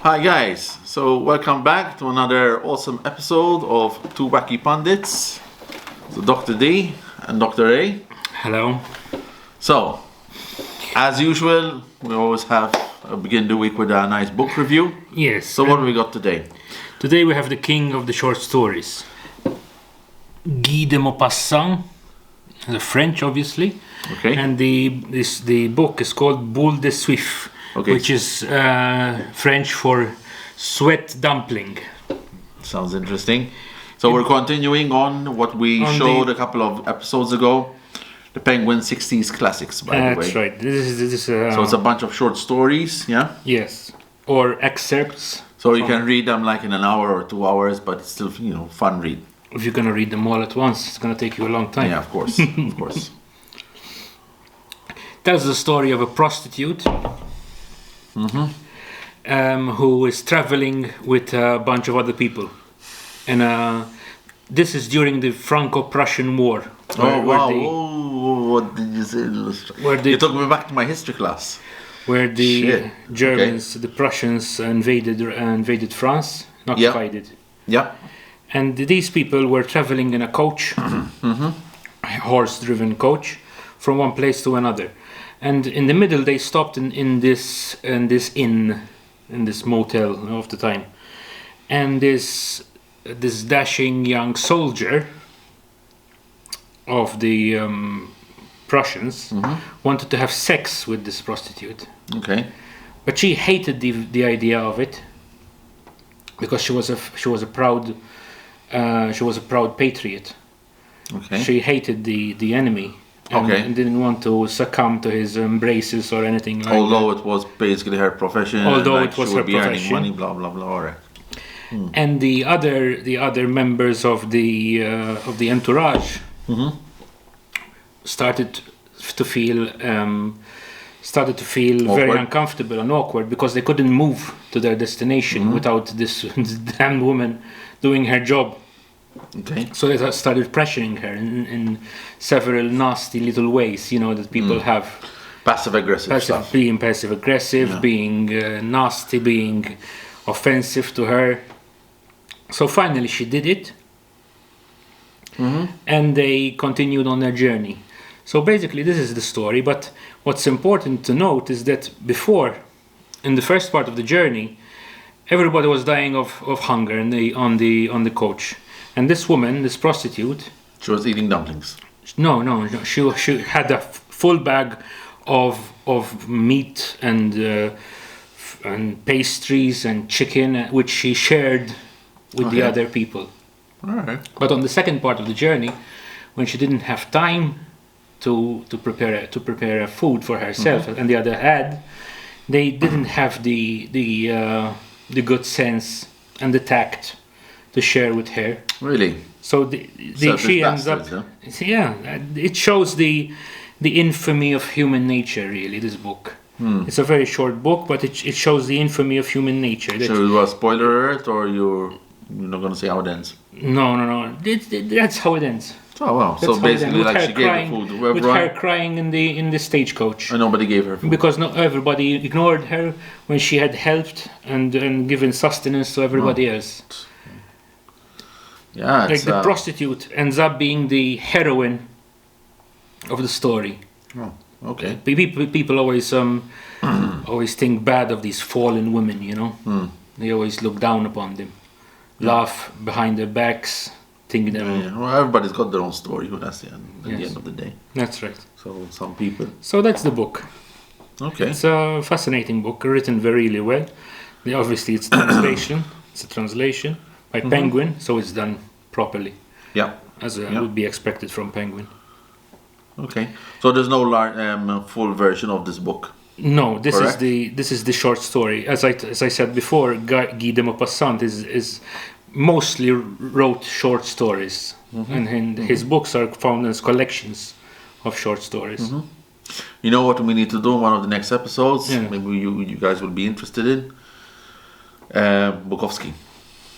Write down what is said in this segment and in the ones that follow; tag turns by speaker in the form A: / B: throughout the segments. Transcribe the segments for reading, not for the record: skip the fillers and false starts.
A: Hi guys, so welcome back to another awesome episode of Two Wacky Pundits. So Dr. D and Dr. A.
B: Hello.
A: So, as usual, we always have begin the week with a nice book review.
B: Yes.
A: So what do we got today?
B: Today we have the king of the short stories, Guy de Maupassant, the French, obviously.
A: Okay.
B: And the book is called Boule De Suif,
A: Okay.
B: which is French for sweat dumpling.
A: Sounds interesting. So we're continuing on what we showed a couple of episodes ago. The Penguin 60s classics, by the way.
B: That's right. This
A: So it's a bunch of short stories, yeah?
B: yes, or excerpts.
A: So you can read them like in an hour or 2 hours, but it's still, fun read.
B: If you're gonna read them all at once, it's gonna take you a long time.
A: Yeah, of course, of course.
B: Tells the story of a prostitute who is traveling with a bunch of other people, and this is during the Franco-Prussian War.
A: What did you say? You took me back to my history class.
B: Where the
A: Shit.
B: Germans, the Prussians invaded France, occupied it.
A: Yeah.
B: And these people were traveling in a coach, a horse-driven coach, from one place to another. And in the middle, they stopped in this motel of the time. And this dashing young soldier of the Prussians wanted to have sex with this prostitute.
A: Okay.
B: But she hated the idea of it because she was a proud patriot.
A: Okay.
B: She hated the enemy and didn't want to succumb to his embraces or anything like
A: Although
B: that.
A: it was basically her profession.
B: Although
A: and,
B: it was
A: she would
B: her
A: be earning
B: profession.
A: money, blah blah blah. All right.
B: And the other members of the entourage started to feel
A: Awkward.
B: very uncomfortable and awkward because they couldn't move to their destination without this damn woman doing her job.
A: Okay.
B: So they started pressuring her in several nasty little ways, that people have.
A: Passive aggressive stuff.
B: Being passive aggressive, being nasty, being offensive to her. So finally she did it. And they continued on their journey. So basically this is the story, but what's important to note is that before, in the first part of the journey, everybody was dying of hunger on the coach. And this woman, this prostitute,
A: She was eating dumplings.
B: no, she had a full bag of meat and pastries and chicken, which she shared with the other people.
A: All right.
B: But on the second part of the journey, when she didn't have time to prepare a food for herself, and the other had, they didn't have the good sense and the tact to share with her.
A: Really?
B: So she ends up.
A: Huh?
B: Yeah, it shows the infamy of human nature. Really, this book. It's a very short book, but it shows the infamy of human nature.
A: So it was spoiler alert, or you're not going to say how it ends?
B: No. That's how it ends.
A: Oh wow!
B: That's
A: So
B: how it
A: basically,
B: ends.
A: like
B: With
A: she
B: her
A: gave
B: crying-
A: the food to
B: with
A: everyone,
B: her crying in the stagecoach.
A: and nobody gave her food.
B: Because everybody ignored her when she had helped and given sustenance to everybody else.
A: Yeah,
B: Like
A: it's,
B: the prostitute ends up being the heroine of the story.
A: oh, okay.
B: People always always think bad of these fallen women, They always look down upon them, laugh behind their backs, think them.
A: Yeah. Well, everybody's got their own story. That's the end. At the
B: Yes.
A: end of the day.
B: That's right.
A: So some people.
B: So that's the book.
A: Okay.
B: It's a fascinating book, written very well. Obviously, it's translation. It's a translation by Penguin, so it's done properly,
A: Yeah.
B: as would be expected from Penguin.
A: Okay. So there's no full version of this book.
B: No,
A: Correct.
B: this is the short story. As I said before, Guy de Maupassant is mostly wrote short stories, and his books are found as collections of short stories.
A: You know what we need to do in one of the next episodes?
B: Yeah.
A: Maybe you guys will be interested in. Bukowski.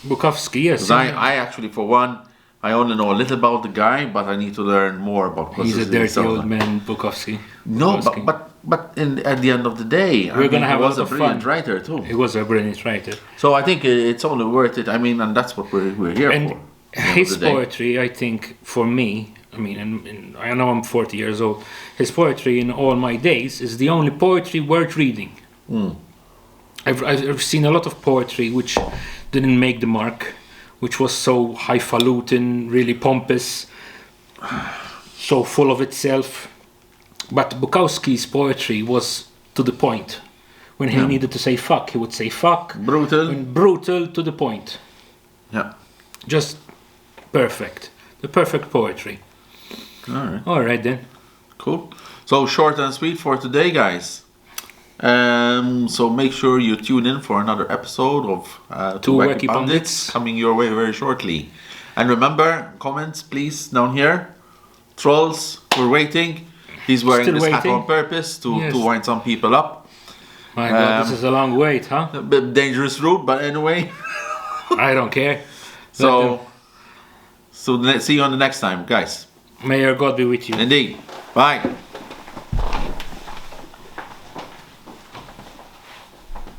B: Bukowski, yes.
A: Because I actually, for one, I only know a little about the guy, but I need to learn more about.
B: He's a dirty old man, Bukowski.
A: No,
B: Bukowski.
A: but But at the end of the day,
B: We're gonna have
A: he was
B: a
A: a
B: lot of
A: brilliant
B: fun.
A: writer too.
B: He was a brilliant writer.
A: So I think it's only worth it. I mean, and that's what we're here
B: And
A: for. at the end of
B: his
A: the day.
B: poetry, I think, for me, I mean, and I know I'm 40 years old, his poetry in all my days is the only poetry worth reading. I've seen a lot of poetry which didn't make the mark, which was so highfalutin, really pompous, so full of itself. But Bukowski's poetry was to the point. When he needed to say fuck, he would say fuck.
A: Brutal.
B: And brutal to the point.
A: Yeah.
B: Just perfect. The perfect poetry. All right then.
A: Cool. So short and sweet for today, guys. So make sure you tune in for another episode of Two Wacky Pundits coming your way very shortly. And remember, comments please down here. Trolls, we're waiting. He's wearing
B: Still
A: this hat
B: waiting.
A: on purpose to
B: Yes.
A: wind some people up.
B: My God, this is a long wait, huh?
A: A bit dangerous route, but anyway.
B: I don't care.
A: So see you on the next time, guys.
B: May your God be with you.
A: Indeed. Bye.